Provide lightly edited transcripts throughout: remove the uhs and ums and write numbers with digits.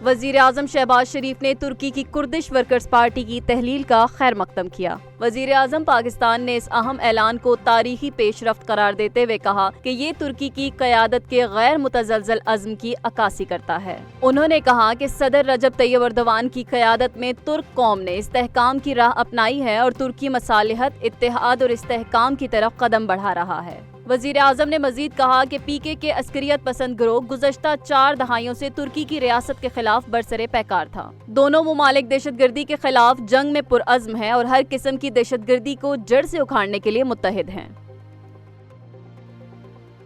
وزیر اعظم شہباز شریف نے ترکی کی کردش ورکرز پارٹی کی تحلیل کا خیر مقدم کیا۔ وزیر اعظم پاکستان نے اس اہم اعلان کو تاریخی پیش رفت قرار دیتے ہوئے کہا کہ یہ ترکی کی قیادت کے غیر متزلزل عزم کی عکاسی کرتا ہے۔ انہوں نے کہا کہ صدر رجب طیب ایردوان کی قیادت میں ترک قوم نے استحکام کی راہ اپنائی ہے اور ترکی مصالحت، اتحاد اور استحکام کی طرف قدم بڑھا رہا ہے۔ وزیر اعظم نے مزید کہا کہ پی کے عسکریت پسند گروہ گزشتہ 4 دہائیوں سے ترکی کی ریاست کے خلاف برسر پیکار تھا۔ دونوں ممالک دہشت گردی کے خلاف جنگ میں پرعزم ہیں اور ہر قسم کی دہشت گردی کو جڑ سے اکھاڑنے کے لیے متحد ہیں۔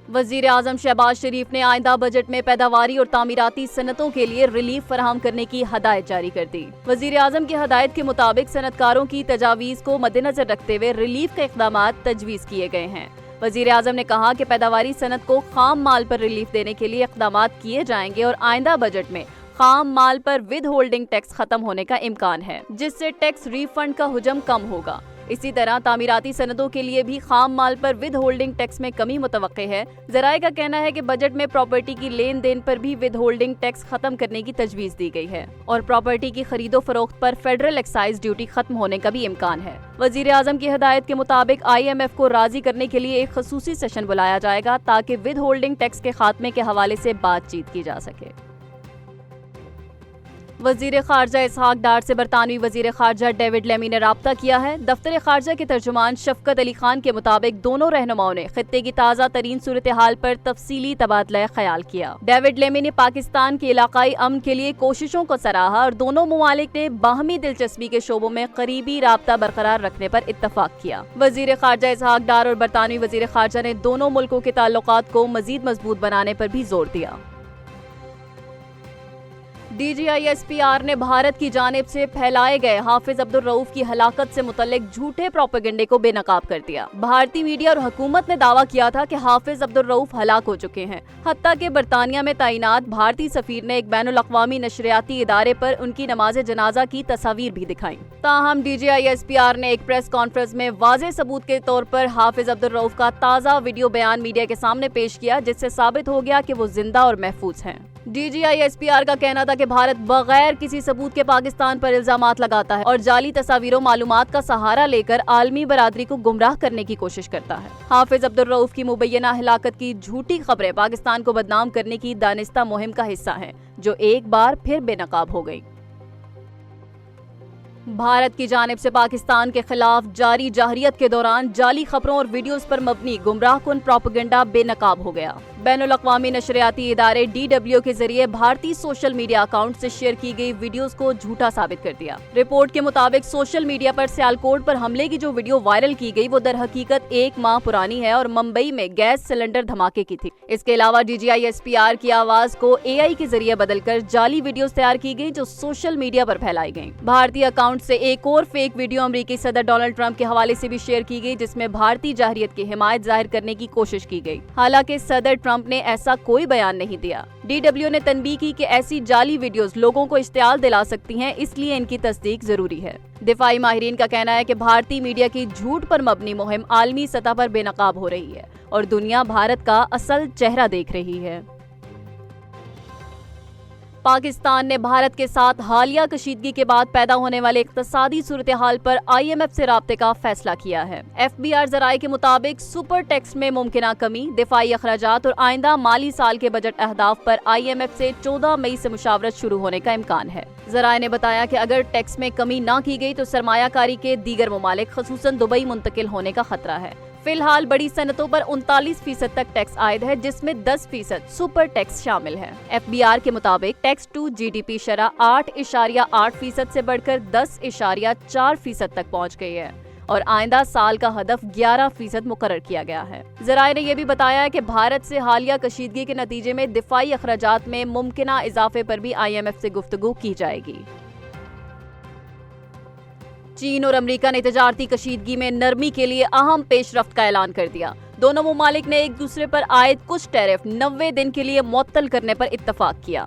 وزیر اعظم شہباز شریف نے آئندہ بجٹ میں پیداواری اور تعمیراتی صنعتوں کے لیے ریلیف فراہم کرنے کی ہدایت جاری کر دی۔ وزیر اعظم کی ہدایت کے مطابق صنعت کاروں کی تجاویز کو مد نظر رکھتے ہوئے ریلیف کے اقدامات تجویز کیے گئے ہیں۔ وزیر اعظم نے کہا کہ پیداواری صنعت کو خام مال پر ریلیف دینے کے لیے اقدامات کیے جائیں گے اور آئندہ بجٹ میں خام مال پر ود ہولڈنگ ٹیکس ختم ہونے کا امکان ہے، جس سے ٹیکس ری فنڈ کا حجم کم ہوگا۔ اسی طرح تعمیراتی صنعتوں کے لیے بھی خام مال پر ود ہولڈنگ ٹیکس میں کمی متوقع ہے۔ ذرائع کا کہنا ہے کہ بجٹ میں پراپرٹی کی لین دین پر بھی ود ہولڈنگ ٹیکس ختم کرنے کی تجویز دی گئی ہے اور پراپرٹی کی خرید و فروخت پر فیڈرل ایکسائز ڈیوٹی ختم ہونے کا بھی امکان ہے۔ وزیر اعظم کی ہدایت کے مطابق آئی ایم ایف کو راضی کرنے کے لیے ایک خصوصی سیشن بلایا جائے گا تاکہ ود ہولڈنگ ٹیکس کے خاتمے کے حوالے سے بات چیت کی جا سکے۔ وزیر خارجہ اسحاق ڈار سے برطانوی وزیر خارجہ ڈیوڈ لیمی نے رابطہ کیا ہے۔ دفتر خارجہ کے ترجمان شفقت علی خان کے مطابق دونوں رہنماؤں نے خطے کی تازہ ترین صورتحال پر تفصیلی تبادلہ خیال کیا۔ ڈیوڈ لیمی نے پاکستان کے علاقائی امن کے لیے کوششوں کو سراہا اور دونوں ممالک نے باہمی دلچسپی کے شعبوں میں قریبی رابطہ برقرار رکھنے پر اتفاق کیا۔ وزیر خارجہ اسحاق ڈار اور برطانوی وزیر خارجہ نے دونوں ملکوں کے تعلقات کو مزید مضبوط بنانے پر بھی زور دیا۔ D G I S P R نے بھارت کی جانب سے پھیلائے گئے حافظ عبدالرؤف کی ہلاکت سے متعلق جھوٹے پروپیگنڈے کو بے نقاب کر دیا۔ بھارتی میڈیا اور حکومت نے دعویٰ کیا تھا کہ حافظ عبدالرؤف ہلاک ہو چکے ہیں، حتیٰ کہ برطانیہ میں تعینات بھارتی سفیر نے ایک بین الاقوامی نشریاتی ادارے پر ان کی نماز جنازہ کی تصاویر بھی دکھائیں۔ تاہم D G I S P R نے ایک پریس کانفرنس میں واضح ثبوت کے طور پر حافظ عبدالرؤف کا تازہ ویڈیو بیان میڈیا کے سامنے پیش کیا، جس سے ثابت ہو گیا کہ وہ زندہ اور محفوظ ہیں۔ D G I S P R کا کہنا تھا کہ بھارت بغیر کسی ثبوت کے پاکستان پر الزامات لگاتا ہے اور جعلی تصاویر و معلومات کا سہارا لے کر عالمی برادری کو گمراہ کرنے کی کوشش کرتا ہے۔ حافظ عبدالرؤف کی مبینہ ہلاکت کی جھوٹی خبریں پاکستان کو بدنام کرنے کی دانستہ مہم کا حصہ ہیں، جو ایک بار پھر بے نقاب ہو گئی۔ بھارت کی جانب سے پاکستان کے خلاف جاری جارحیت کے دوران جعلی خبروں اور ویڈیوز پر مبنی گمراہ کن پروپیگنڈا بے نقاب ہو گیا۔ بین الاقوامی نشریاتی ادارے ڈی ڈبلیو کے ذریعے بھارتی سوشل میڈیا اکاؤنٹ سے شیئر کی گئی ویڈیوز کو جھوٹا ثابت کر دیا۔ رپورٹ کے مطابق سوشل میڈیا پر سیالکوٹ پر حملے کی جو ویڈیو وائرل کی گئی وہ در حقیقت 1 ماہ پرانی ہے اور ممبئی میں گیس سلنڈر دھماکے کی تھی۔ اس کے علاوہ D G I S P R کی آواز کو اے آئی کے ذریعے بدل کر جعلی ویڈیوز تیار کی گئی جو سوشل میڈیا پر پھیلائی گئیں۔ بھارتی اکاؤنٹ سے ایک اور فیک ویڈیو امریکی صدر ڈونلڈ ٹرمپ کے حوالے سے بھی شیئر کی گئی، جس میں بھارتی جارحیت کی حمایت ظاہر کرنے کی کوشش کی گئی۔ حالانکہ صدر ٹرمپ نے ایسا کوئی بیان نہیں دیا۔ ڈی ڈبلیو نے تنبیہ کی کہ ایسی جعلی ویڈیوز لوگوں کو اشتعال دلا سکتی ہیں، اس لیے ان کی تصدیق ضروری ہے۔ دفاعی ماہرین کا کہنا ہے کہ بھارتی میڈیا کی جھوٹ پر مبنی مہم عالمی سطح پر بے نقاب ہو رہی ہے اور دنیا بھارت کا اصل چہرہ دیکھ رہی ہے۔ پاکستان نے بھارت کے ساتھ حالیہ کشیدگی کے بعد پیدا ہونے والے اقتصادی صورتحال پر آئی ایم ایف سے رابطے کا فیصلہ کیا ہے۔ ایف بی آر ذرائع کے مطابق سپر ٹیکس میں ممکنہ کمی، دفاعی اخراجات اور آئندہ مالی سال کے بجٹ اہداف پر آئی ایم ایف سے 14 مئی سے مشاورت شروع ہونے کا امکان ہے۔ ذرائع نے بتایا کہ اگر ٹیکس میں کمی نہ کی گئی تو سرمایہ کاری کے دیگر ممالک خصوصاً دبئی منتقل ہونے کا خطرہ ہے۔ فی الحال بڑی صنعتوں پر 39% تک ٹیکس عائد ہے، جس میں 10% سپر ٹیکس شامل ہے۔ ایف بی آر کے مطابق tax to G D P شرح 8.8% سے بڑھ کر 10.4% تک پہنچ گئی ہے اور آئندہ سال کا ہدف 11% مقرر کیا گیا ہے۔ ذرائع نے یہ بھی بتایا ہے کہ بھارت سے حالیہ کشیدگی کے نتیجے میں دفاعی اخراجات میں ممکنہ اضافے پر بھی آئی ایم ایف سے گفتگو کی جائے گی۔ چین اور امریکہ نے تجارتی کشیدگی میں نرمی کے لیے اہم پیش رفت کا اعلان کر دیا۔ دونوں ممالک نے ایک دوسرے پر عائد کچھ ٹیرف 90 دن کے لیے معطل کرنے پر اتفاق کیا۔